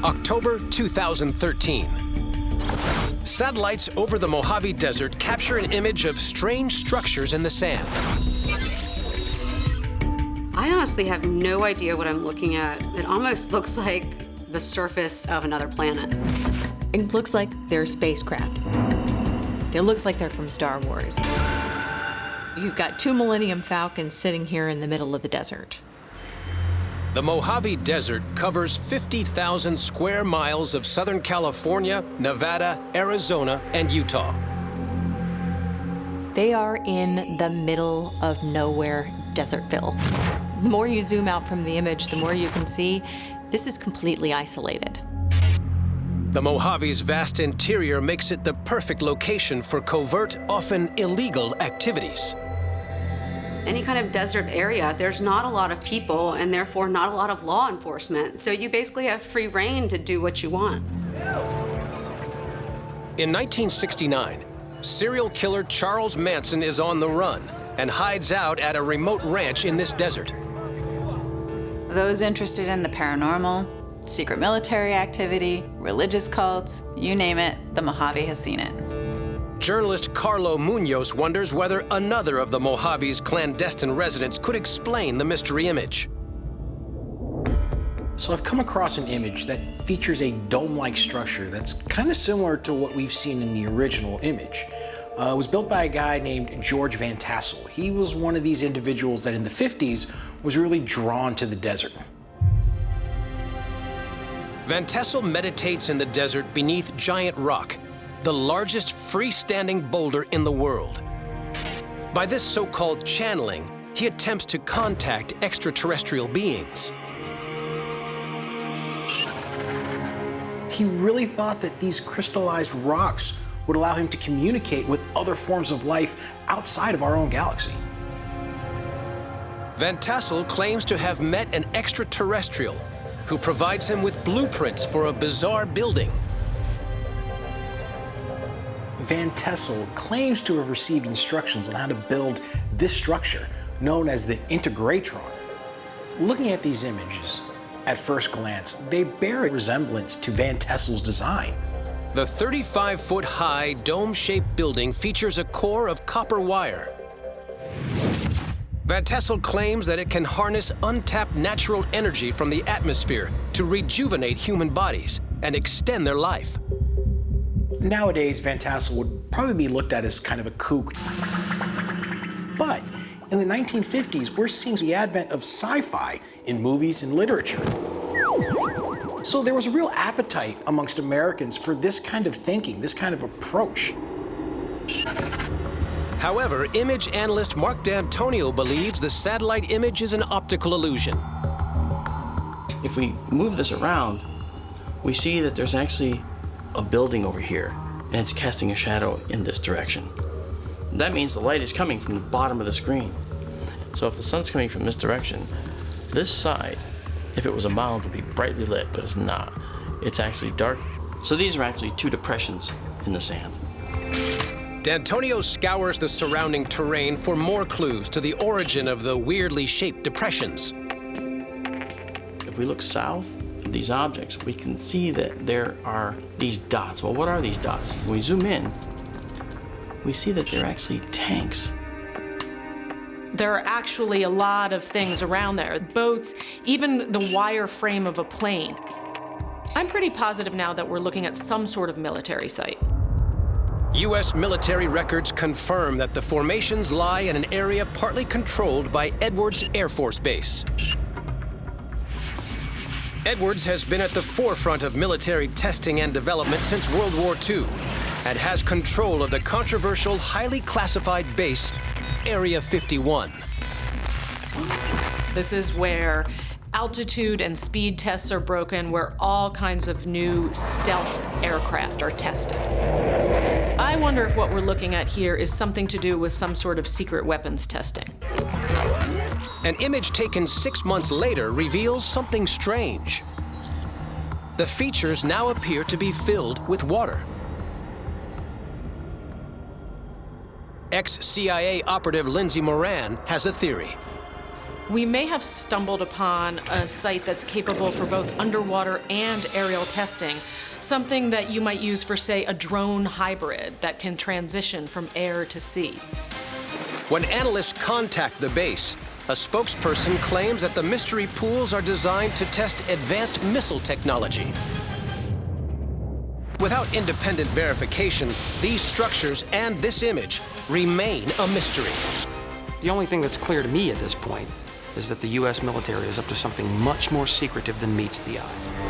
October 2013. Satellites over the Mojave Desert capture an image of strange structures in the sand. I honestly have no idea what I'm looking at. It almost looks like the surface of another planet. It looks like they're spacecraft. It looks like they're from Star Wars. You've got 2 Millennium Falcons sitting here in the middle of the desert. The Mojave Desert covers 50,000 square miles of Southern California, Nevada, Arizona, and Utah. They are in the middle of nowhere, Desertville. The more you zoom out from the image, the more you can see this is completely isolated. The Mojave's vast interior makes it the perfect location for covert, often illegal activities. Any kind of desert area, there's not a lot of people and therefore not a lot of law enforcement. So you basically have free reign to do what you want. In 1969, serial killer Charles Manson is on the run and hides out at a remote ranch in this desert. Those interested in the paranormal, secret military activity, religious cults, you name it, the Mojave has seen it. Journalist Carlo Munoz wonders whether another of the Mojave's clandestine residents could explain the mystery image. So I've come across an image that features a dome-like structure that's kind of similar to what we've seen in the original image. It was built by a guy named George Van Tassel. He was one of these individuals that in the 50s was really drawn to the desert. Van Tassel meditates in the desert beneath giant rock, the largest freestanding boulder in the world. By this so-called channeling, he attempts to contact extraterrestrial beings. He really thought that these crystallized rocks would allow him to communicate with other forms of life outside of our own galaxy. Van Tassel claims to have met an extraterrestrial who provides him with blueprints for a bizarre building. Van Tassel claims to have received instructions on how to build this structure, known as the Integratron. Looking at these images, at first glance, they bear a resemblance to Van Tassel's design. The 35-foot-high, dome-shaped building features a core of copper wire. Van Tassel claims that it can harness untapped natural energy from the atmosphere to rejuvenate human bodies and extend their life. Nowadays, Van Tassel would probably be looked at as kind of a kook. But in the 1950s, we're seeing the advent of sci-fi in movies and literature. So there was a real appetite amongst Americans for this kind of thinking, this kind of approach. However, image analyst Mark D'Antonio believes the satellite image is an optical illusion. If we move this around, we see that there's actually a building over here, and it's casting a shadow in this direction. That means the light is coming from the bottom of the screen. So if the sun's coming from this direction, this side, if it was a mound, would be brightly lit, but it's not. It's actually dark. So these are actually 2 depressions in the sand. D'Antonio scours the surrounding terrain for more clues to the origin of the weirdly shaped depressions. If we look south of these objects, we can see that there are these dots. Well, what are these dots? When we zoom in, we see that they're actually tanks. There are actually a lot of things around there. Boats, even the wire frame of a plane. I'm pretty positive now that we're looking at some sort of military site. U.S. military records confirm that the formations lie in an area partly controlled by Edwards Air Force Base. Edwards has been at the forefront of military testing and development since World War II and has control of the controversial, highly classified base, Area 51. This is where altitude and speed tests are broken, where all kinds of new stealth aircraft are tested. I wonder if what we're looking at here is something to do with some sort of secret weapons testing. An image taken 6 months later reveals something strange. The features now appear to be filled with water. Ex-CIA operative Lindsay Moran has a theory. we may have stumbled upon a site that's capable for both underwater and aerial testing, something that you might use for, say, a drone hybrid that can transition from air to sea. When analysts contact the base, a spokesperson claims that the mystery pools are designed to test advanced missile technology. Without independent verification, these structures and this image remain a mystery. The only thing that's clear to me at this point is that the U.S. military is up to something much more secretive than meets the eye.